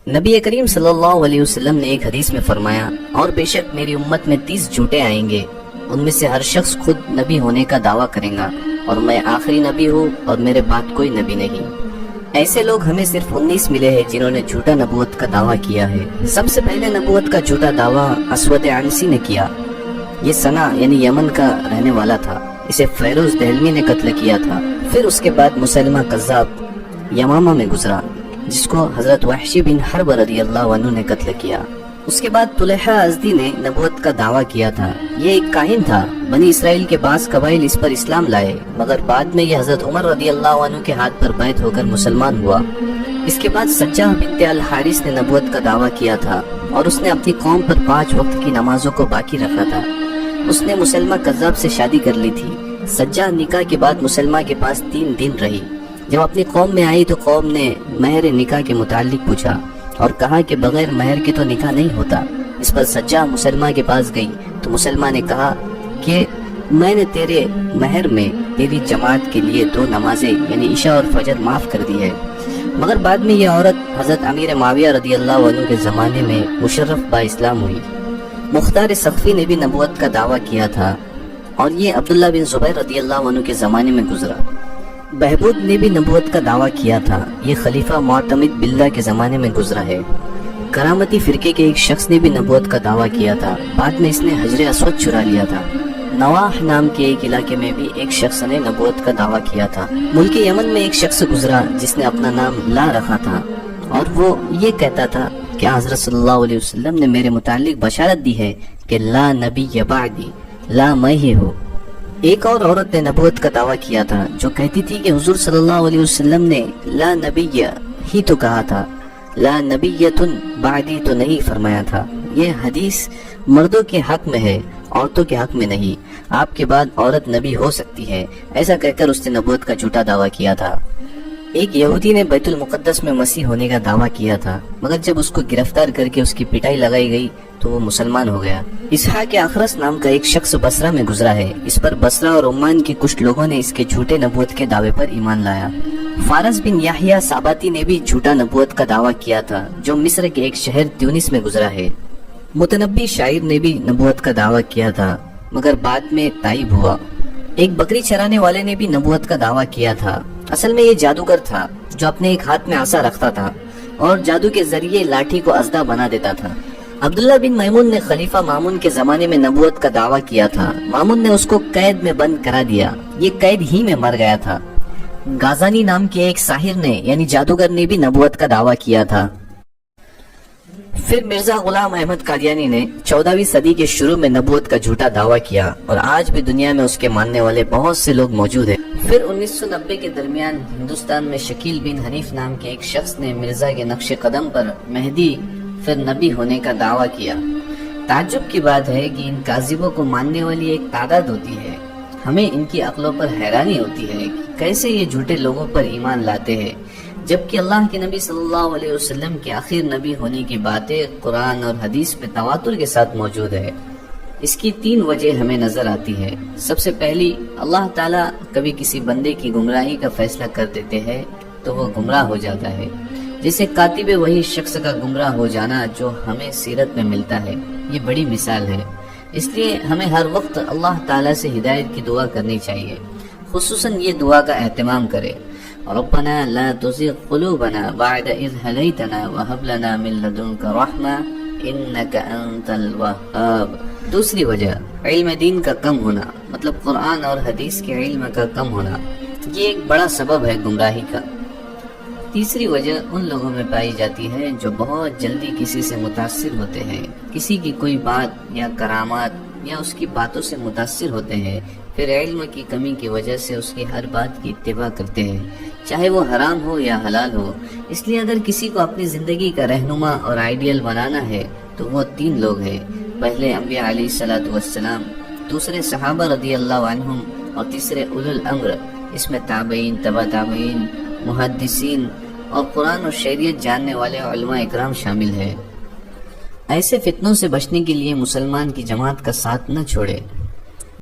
نبی کریم صلی اللہ علیہ وسلم نے ایک حدیث میں فرمایا، اور بے شک میری امت میں 30 جھوٹے آئیں گے، ان میں سے ہر شخص خود نبی ہونے کا دعویٰ کرے گا، اور میں آخری نبی ہوں اور میرے بعد کوئی نبی نہیں۔ ایسے لوگ ہمیں صرف 19 ملے ہیں جنہوں نے جھوٹا نبوت کا دعویٰ کیا ہے۔ سب سے پہلے نبوت کا جھوٹا دعویٰ اسود عنسی نے کیا۔ یہ صنع یعنی یمن کا رہنے والا تھا، اسے فیروز دہلوی نے قتل کیا تھا۔ پھر اس کے بعد مسلمہ کذاب یمامہ میں گزرا، جس کو حضرت وحشی بن حرب رضی اللہ عنہ نے قتل کیا۔ اس کے بعد طلحہ ازدی نے نبوت کا دعویٰ کیا تھا۔ یہ ایک کاہن تھا، بنی اسرائیل کے بعض قبائل اس پر اسلام لائے، مگر بعد میں یہ حضرت عمر رضی اللہ عنہ کے ہاتھ پر بیعت ہو کر مسلمان ہوا۔ اس کے بعد سجہ بنت الحارث نے نبوت کا دعویٰ کیا تھا، اور اس نے اپنی قوم پر 5 وقت کی نمازوں کو باقی رکھا تھا۔ اس نے مسلمہ کذاب سے شادی کر لی تھی۔ سجہ نکاح کے بعد مسلمہ کے پاس 3 دن رہی۔ جب اپنی قوم میں آئی تو قوم نے مہر نکاح کے متعلق پوچھا اور کہا کہ بغیر مہر کے تو نکاح نہیں ہوتا۔ اس پر سجہ مسلمہ کے پاس گئی تو مسلمہ نے کہا کہ میں نے تیرے مہر میں تیری جماعت کے لیے 2 نمازیں یعنی عشاء اور فجر معاف کر دی ہے۔ مگر بعد میں یہ عورت حضرت امیر معاویہ رضی اللہ عنہ کے زمانے میں مشرف با اسلام ہوئی۔ مختار سقفی نے بھی نبوت کا دعویٰ کیا تھا، اور یہ عبداللہ بن زبیر رضی اللہ عنہ کے زمانے میں گزرا۔ بہبود نے بھی نبوت کا دعویٰ کیا تھا، یہ خلیفہ معتمد باللہ کے زمانے میں گزرا ہے۔ کرامتی فرقے کے ایک شخص نے بھی نبوت کا دعویٰ کیا تھا، بعد میں اس نے حجر اسود چرا لیا تھا۔ نواح نام کے ایک علاقے میں بھی ایک شخص نے نبوت کا دعویٰ کیا تھا۔ ملک یمن میں ایک شخص گزرا جس نے اپنا نام لا رکھا تھا، اور وہ یہ کہتا تھا کہ حضرت صلی اللہ علیہ وسلم نے میرے متعلق بشارت دی ہے کہ لا نبی بعدی، لا میں ہی ہوں۔ ایک اور عورت نے نبوت کا دعویٰ کیا تھا جو کہتی تھی کہ حضور صلی اللہ علیہ وسلم نے لا نبی ہی تو کہا تھا، لا نبیۃ بعدی تو نہیں فرمایا تھا۔ یہ حدیث مردوں کے حق میں ہے، عورتوں کے حق میں نہیں۔ آپ کے بعد عورت نبی ہو سکتی ہے، ایسا کہہ کر اس نے نبوت کا جھوٹا دعویٰ کیا تھا۔ ایک یہودی نے بیت المقدس میں مسیح ہونے کا دعویٰ کیا تھا، مگر جب اس کو گرفتار کر کے اس کی پٹائی لگائی گئی تو وہ مسلمان ہو گیا۔ اسحاق اخرس نام کا ایک شخص بصرہ میں گزرا ہے، اس پر بصرہ اور عمان کے کچھ لوگوں نے اس کے جھوٹے نبوت کے دعوے پر ایمان لایا۔ فارس بن یحییٰ ساباتی نے بھی جھوٹا نبوت کا دعویٰ کیا تھا، جو مصر کے ایک شہر تیونس میں گزرا ہے۔ متنبی شاعر نے بھی نبوت کا دعویٰ کیا تھا، مگر بعد میں تائب ہوا۔ ایک بکری چرانے والے نے بھی نبوت کا دعویٰ کیا تھا۔ اصل میں یہ جادوگر تھا جو اپنے ایک ہاتھ میں عصا رکھتا تھا اور جادو کے ذریعے لاٹھی کو اسدہ بنا دیتا تھا۔ عبداللہ بن میمون نے خلیفہ مامون کے زمانے میں نبوت کا دعویٰ کیا تھا، مامون نے اس کو قید میں بند کرا دیا، یہ قید ہی میں مر گیا تھا۔ غازانی نام کے ایک ساحر نے یعنی جادوگر نے بھی نبوت کا دعویٰ کیا تھا۔ پھر مرزا غلام احمد قادیانی نے 14ویں صدی کے شروع میں نبوت کا جھوٹا دعویٰ کیا، اور آج بھی دنیا میں اس کے ماننے والے بہت سے لوگ موجود ہیں۔ پھر 1990 کے درمیان ہندوستان میں شکیل بن حنیف نام کے ایک شخص نے مرزا کے نقش قدم پر مہدی پھر نبی ہونے کا دعویٰ کیا۔ تعجب کی بات ہے کہ ان کاذبوں کو ماننے والی ایک تعداد ہوتی ہے۔ ہمیں ان کی عقلوں پر حیرانی ہوتی ہے کہ کیسے یہ جھوٹے لوگوں پر ایمان لاتے ہیں، جبکہ اللہ کے نبی صلی اللہ علیہ وسلم کے آخر نبی ہونے کی باتیں قرآن اور حدیث میں تواتر کے ساتھ موجود ہے۔ اس کی 3 وجہ ہمیں نظر آتی ہے۔ سب سے پہلی، اللہ تعالیٰ کبھی کسی بندے کی گمراہی کا فیصلہ کر دیتے ہیں تو وہ گمراہ ہو جاتا ہے، جیسے کاتب وہی شخص کا گمراہ ہو جانا جو ہمیں سیرت میں ملتا ہے۔ یہ بڑی مثال ہے، اس لیے ہمیں ہر وقت اللہ تعالیٰ سے ہدایت کی دعا کرنی چاہیے، خصوصاً یہ دعا کا اہتمام کرے، ربنا لا تزغ قلوبنا بعد اذ هديتنا وهب لنا من لدنك رحمة انك انت الوهاب۔ دوسری وجہ، علم دین کا کم ہونا، مطلب قرآن اور حدیث کے علم کا کم ہونا، یہ ایک بڑا سبب ہے گمراہی کا۔ تیسری وجہ ان لوگوں میں پائی جاتی ہے جو بہت جلدی کسی سے متاثر ہوتے ہیں، کسی کی کوئی بات یا کرامات یا اس کی باتوں سے متاثر ہوتے ہیں، پھر علم کی کمی کی وجہ سے اس کی ہر بات کی اتباع کرتے ہیں، چاہے وہ حرام ہو یا حلال ہو۔ اس لیے اگر کسی کو اپنی زندگی کا رہنما اور آئیڈیل بنانا ہے تو وہ 3 لوگ ہیں، پہلے انبیاء علیہ الصلوۃ والسلام، دوسرے صحابہ رضی اللہ عنہم، اور تیسرے اولو الامر، اس میں تابعین، تبع تابعین، محدثین اور قرآن اور شریعت جاننے والے علماء اکرام شامل ہیں۔ ایسے فتنوں سے بچنے کے لیے مسلمان کی جماعت کا ساتھ نہ چھوڑے۔